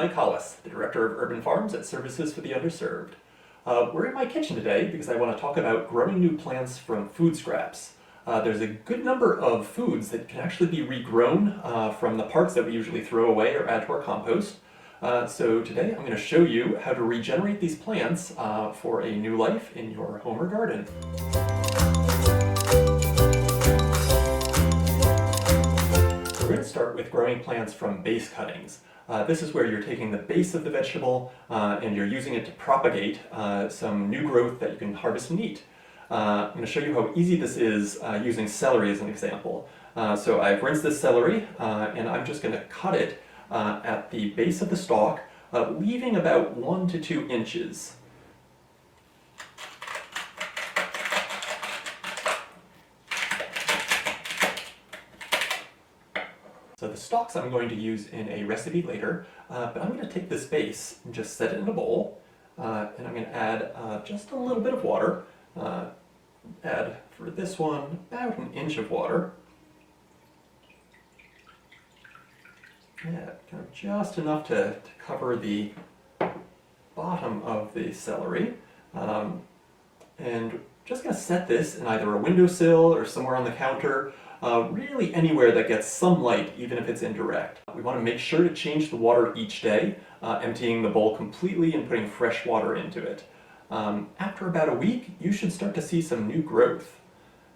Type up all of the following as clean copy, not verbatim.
Mike Hollis, the Director of Urban Farms at Services for the Underserved. We're in my kitchen today because I want to talk about growing new plants from food scraps. There's a good number of foods that can actually be regrown from the parts that we usually throw away or add to our compost. So today I'm going to show you how to regenerate these plants for a new life in your home or garden. We're going to start with growing plants from base cuttings. This is where you're taking the base of the vegetable and you're using it to propagate some new growth that you can harvest and eat. I'm going to show you how easy this is using celery as an example. So I've rinsed this celery and I'm just going to cut it at the base of the stalk, leaving about 1 to 2 inches. So the stalks I'm going to use in a recipe later, but I'm going to take this base and just set it in a bowl, and I'm going to add just a little bit of water. Add for this one about 1 inch of water. Yeah, kind of just enough to cover the bottom of the celery. And just going to set this in either a windowsill or somewhere on the counter. Really anywhere that gets some light, even if it's indirect. We want to make sure to change the water each day, emptying the bowl completely and putting fresh water into it. After about a week, you should start to see some new growth.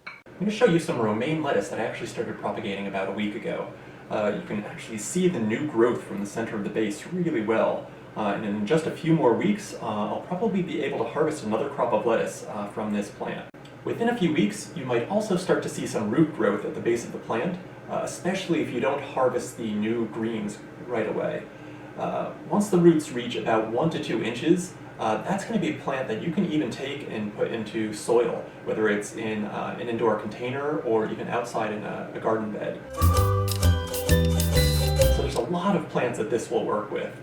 I'm going to show you some romaine lettuce that I actually started propagating about a week ago. You can actually see the new growth from the center of the base really well. And in just a few more weeks, I'll probably be able to harvest another crop of lettuce from this plant. Within a few weeks, you might also start to see some root growth at the base of the plant, especially if you don't harvest the new greens right away. Once the roots reach about 1 to 2 inches, that's going to be a plant that you can even take and put into soil, whether it's in an indoor container or even outside in a garden bed. So there's a lot of plants that this will work with.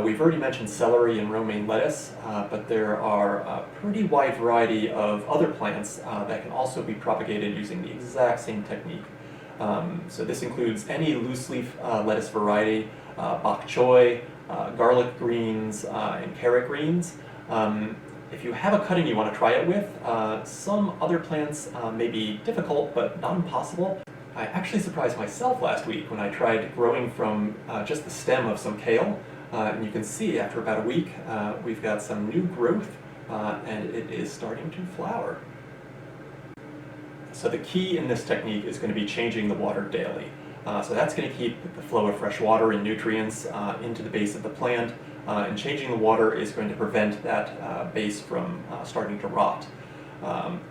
We've already mentioned celery and romaine lettuce, but there are a pretty wide variety of other plants that can also be propagated using the exact same technique. So this includes any loose leaf lettuce variety, bok choy, garlic greens, and carrot greens. If you have a cutting you want to try it with, some other plants may be difficult but not impossible. I actually surprised myself last week when I tried growing from just the stem of some kale. And you can see after about a week, we've got some new growth and it is starting to flower. So the key in this technique is going to be changing the water daily. So that's going to keep the flow of fresh water and nutrients into the base of the plant, and changing the water is going to prevent that base from starting to rot.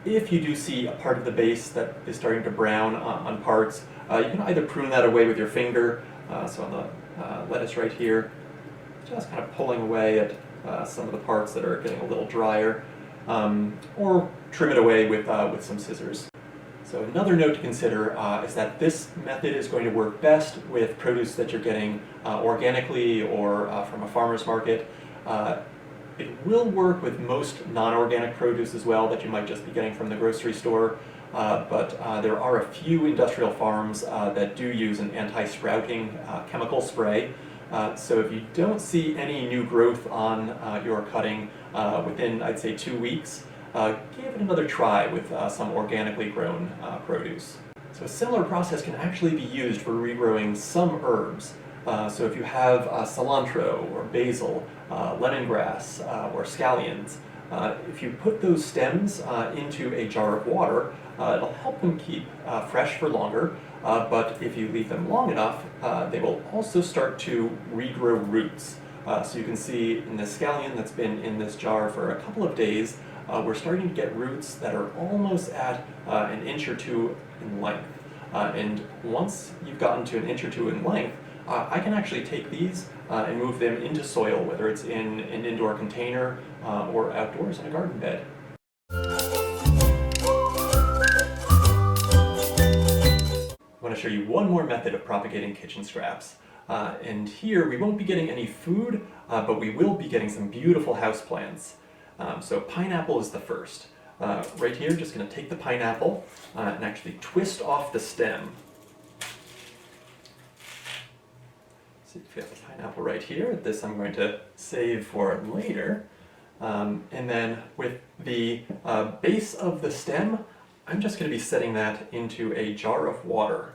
If you do see a part of the base that is starting to brown on parts, you can either prune that away with your finger, so on the lettuce right here, just kind of pulling away at some of the parts that are getting a little drier, or trim it away with some scissors. So another note to consider is that this method is going to work best with produce that you're getting organically or from a farmer's market. It will work with most non-organic produce as well that you might just be getting from the grocery store, but there are a few industrial farms that do use an anti-sprouting chemical spray. So if you don't see any new growth on your cutting within, I'd say, 2 weeks, give it another try with some organically grown produce. So a similar process can actually be used for regrowing some herbs. So if you have cilantro or basil, lemongrass, or scallions, if you put those stems into a jar of water, it'll help them keep fresh for longer. But if you leave them long enough, they will also start to regrow roots. So you can see in the scallion that's been in this jar for a couple of days, we're starting to get roots that are almost at 1 inch or 2 in length. And once you've gotten to 1 inch or 2 in length, I can actually take these and move them into soil, whether it's in an indoor container or outdoors in a garden bed. I want to show you one more method of propagating kitchen scraps. And here we won't be getting any food, but we will be getting some beautiful houseplants. So pineapple is the first. Right here, just going to take the pineapple and actually twist off the stem. So you have a pineapple right here. This I'm going to save for later. And then with the base of the stem, I'm just going to be setting that into a jar of water.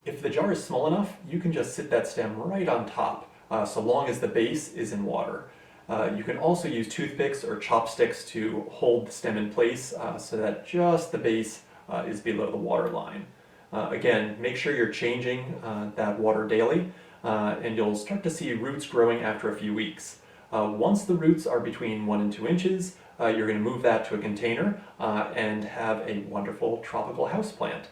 If the jar is small enough, you can just sit that stem right on top, so long as the base is in water. You can also use toothpicks or chopsticks to hold the stem in place so that just the base is below the water line. Again, make sure you're changing that water daily, and you'll start to see roots growing after a few weeks. Once the roots are between 1 and 2 inches, you're going to move that to a container and have a wonderful tropical houseplant.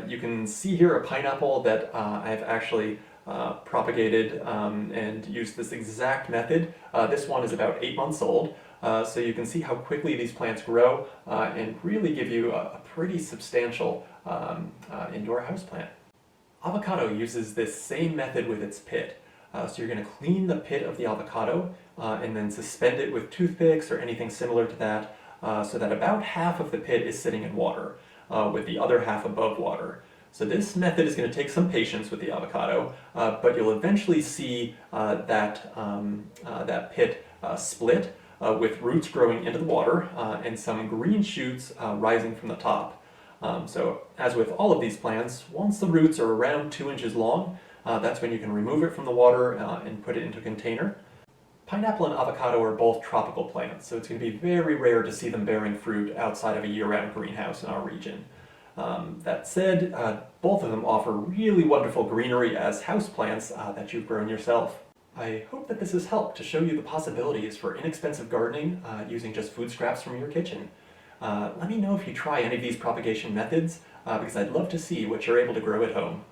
You can see here a pineapple that I've actually propagated and used this exact method. This one is about 8 months old, so you can see how quickly these plants grow and really give you a pretty substantial indoor houseplant. Avocado uses this same method with its pit. So you're going to clean the pit of the avocado and then suspend it with toothpicks or anything similar to that so that about half of the pit is sitting in water, with the other half above water. So this method is going to take some patience with the avocado, but you'll eventually see that pit split with roots growing into the water and some green shoots rising from the top. So as with all of these plants, once the roots are around 2 inches long, that's when you can remove it from the water and put it into a container. Pineapple and avocado are both tropical plants, so it's going to be very rare to see them bearing fruit outside of a year-round greenhouse in our region. That said, both of them offer really wonderful greenery as houseplants that you've grown yourself. I hope that this has helped to show you the possibilities for inexpensive gardening using just food scraps from your kitchen. Let me know if you try any of these propagation methods, because I'd love to see what you're able to grow at home.